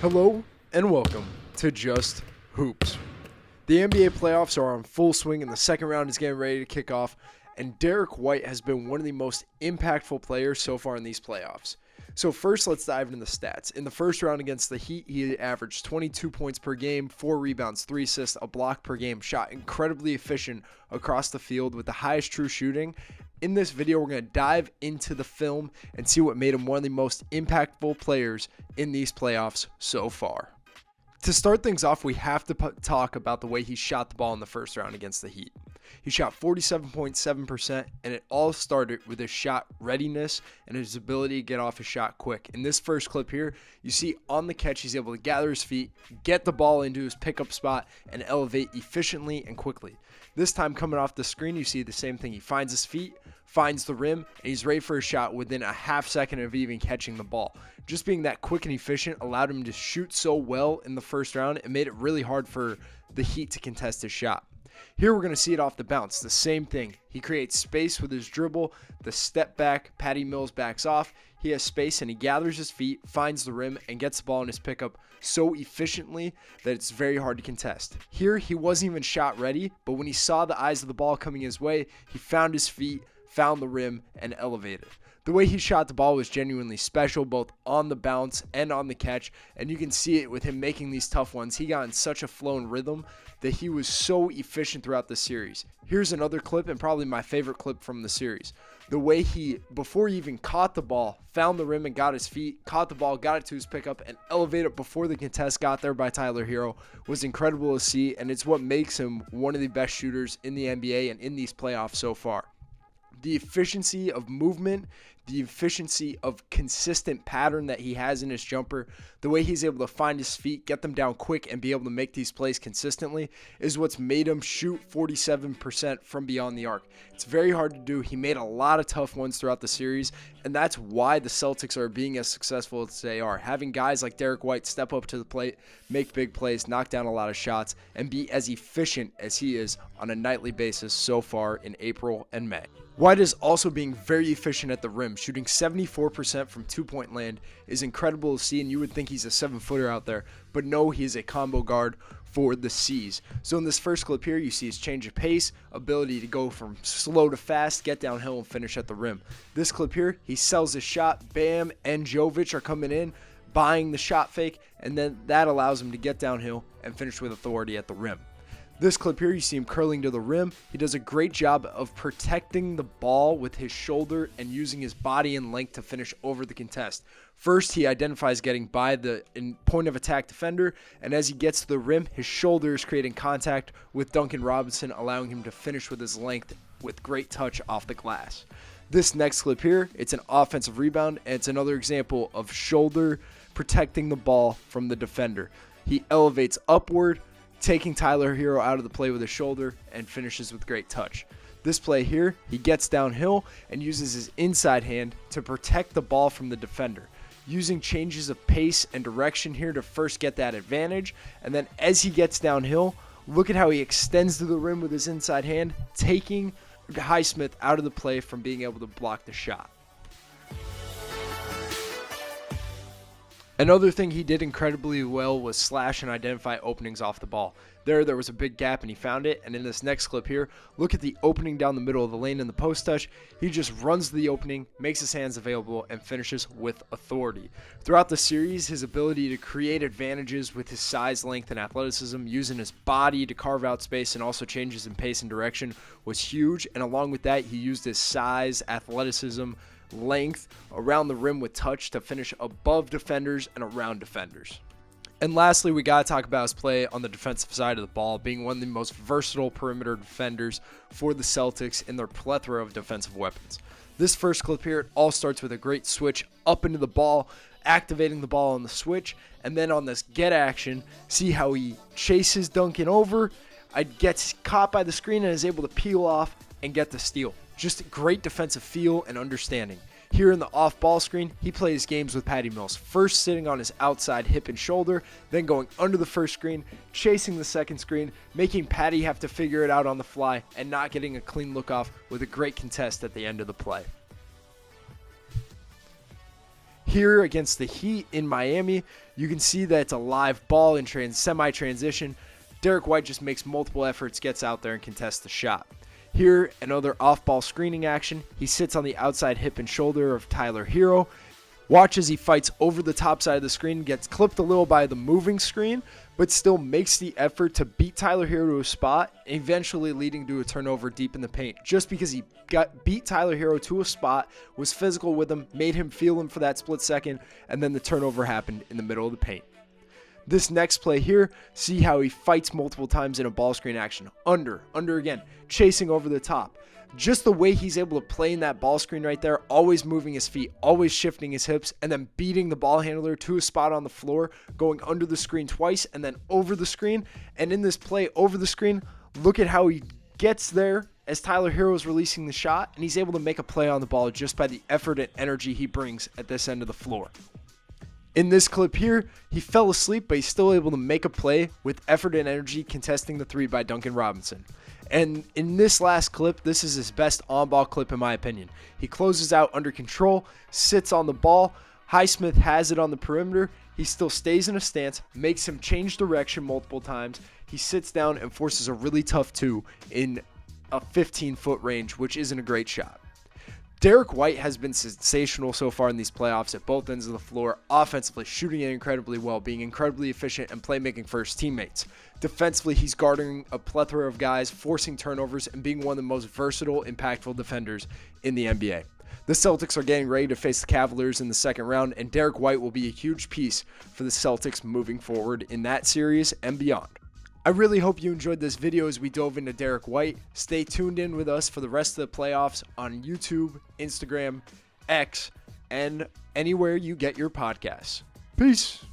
Hello and welcome to Just Hoops. The NBA playoffs are on full swing and the second round is getting ready to kick off, and Derrick White has been one of the most impactful players so far in these playoffs. So first, let's dive into the stats. In the first round against the Heat, he averaged 22 points per game, 4 rebounds, 3 assists, a block per game, shot incredibly efficient across the field with the highest true shooting. In this video, we're going to dive into the film and see what made him one of the most impactful players in these playoffs so far. To start things off, we have to talk about the way he shot the ball in the first round against the Heat. He shot 47.7%, and it all started with his shot readiness and his ability to get off his shot quick. In this first clip here, you see on the catch, he's able to gather his feet, get the ball into his pickup spot, and elevate efficiently and quickly. This time coming off the screen, you see the same thing. He finds his feet, finds the rim, and he's ready for a shot within a half second of even catching the ball. Just being that quick and efficient allowed him to shoot so well in the first round. It made it really hard for the Heat to contest his shot. Here we're going to see it off the bounce. The same thing. He creates space with his dribble. The step back, Patty Mills backs off. He has space and he gathers his feet, finds the rim, and gets the ball in his pickup so efficiently that it's very hard to contest. Here he wasn't even shot ready, but when he saw the eyes of the ball coming his way, he found his feet, found the rim, and elevated. The way he shot the ball was genuinely special, both on the bounce and on the catch, and you can see it with him making these tough ones. He got in such a flow and rhythm that he was so efficient throughout the series. Here's another clip, and probably my favorite clip from the series. The way he, before he even caught the ball, found the rim and got his feet, caught the ball, got it to his pickup, and elevated before the contest got there by Tyler Hero was incredible to see, and it's what makes him one of the best shooters in the NBA and in these playoffs so far. The efficiency of movement, the efficiency of consistent pattern that he has in his jumper, the way he's able to find his feet, get them down quick, and be able to make these plays consistently is what's made him shoot 47% from beyond the arc. It's very hard to do. He made a lot of tough ones throughout the series, and that's why the Celtics are being as successful as they are. Having guys like Derrick White step up to the plate, make big plays, knock down a lot of shots, and be as efficient as he is on a nightly basis so far in April and May. White is also being very efficient at the rim. Shooting 74% from two-point land is incredible to see, and you would think he's a 7-footer out there, but no, he is a combo guard for the C's. So in this first clip here, you see his change of pace, ability to go from slow to fast, get downhill, and finish at the rim. This clip here, he sells his shot. Bam and Jovic are coming in, buying the shot fake, and then that allows him to get downhill and finish with authority at the rim. This clip here, you see him curling to the rim. He does a great job of protecting the ball with his shoulder and using his body and length to finish over the contest. First, he identifies getting by the point of attack defender, and as he gets to the rim, his shoulder is creating contact with Duncan Robinson, allowing him to finish with his length with great touch off the glass. This next clip here, it's an offensive rebound, and it's another example of shoulder protecting the ball from the defender. He elevates upward, taking Tyler Hero out of the play with his shoulder, and finishes with great touch. This play here, he gets downhill and uses his inside hand to protect the ball from the defender, using changes of pace and direction here to first get that advantage, and then as he gets downhill, look at how he extends to the rim with his inside hand, taking Highsmith out of the play from being able to block the shot. Another thing he did incredibly well was slash and identify openings off the ball. There was a big gap and he found it, and in this next clip here, look at the opening down the middle of the lane in the post touch. He just runs to the opening, makes his hands available, and finishes with authority. Throughout the series, his ability to create advantages with his size, length, and athleticism, using his body to carve out space and also changes in pace and direction was huge, and along with that, he used his size, athleticism, length around the rim with touch to finish above defenders and around defenders. And lastly, we got to talk about his play on the defensive side of the ball, being one of the most versatile perimeter defenders for the Celtics in their plethora of defensive weapons. This first clip here, it all starts with a great switch up into the ball, activating the ball on the switch, and then on this get action, see how he chases Duncan over, gets caught by the screen and is able to peel off and get the steal. Just great defensive feel and understanding. Here in the off-ball screen, he plays games with Patty Mills, first sitting on his outside hip and shoulder, then going under the first screen, chasing the second screen, making Patty have to figure it out on the fly, and not getting a clean look off with a great contest at the end of the play. Here against the Heat in Miami, you can see that it's a live ball in semi-transition. Derrick White just makes multiple efforts, gets out there and contests the shot. Here, another off-ball screening action. He sits on the outside hip and shoulder of Tyler Hero. Watch as he fights over the top side of the screen, gets clipped a little by the moving screen, but still makes the effort to beat Tyler Hero to a spot, eventually leading to a turnover deep in the paint. Just because he beat Tyler Hero to a spot, was physical with him, made him feel him for that split second, and then the turnover happened in the middle of the paint. This next play here, see how he fights multiple times in a ball screen action. Under again, chasing over the top. Just the way he's able to play in that ball screen right there, always moving his feet, always shifting his hips, and then beating the ball handler to a spot on the floor, going under the screen twice, and then over the screen. And in this play over the screen, look at how he gets there as Tyler Hero is releasing the shot, and he's able to make a play on the ball just by the effort and energy he brings at this end of the floor. In this clip here, he fell asleep, but he's still able to make a play with effort and energy contesting the three by Duncan Robinson. And in this last clip, this is his best on-ball clip in my opinion. He closes out under control, sits on the ball. Highsmith has it on the perimeter. He still stays in a stance, makes him change direction multiple times. He sits down and forces a really tough two in a 15-foot range, which isn't a great shot. Derrick White has been sensational so far in these playoffs at both ends of the floor, offensively shooting it incredibly well, being incredibly efficient and playmaking for his teammates. Defensively, he's guarding a plethora of guys, forcing turnovers, and being one of the most versatile, impactful defenders in the NBA. The Celtics are getting ready to face the Cavaliers in the second round, and Derrick White will be a huge piece for the Celtics moving forward in that series and beyond. I really hope you enjoyed this video as we dove into Derrick White. Stay tuned in with us for the rest of the playoffs on YouTube, Instagram, X, and anywhere you get your podcasts. Peace.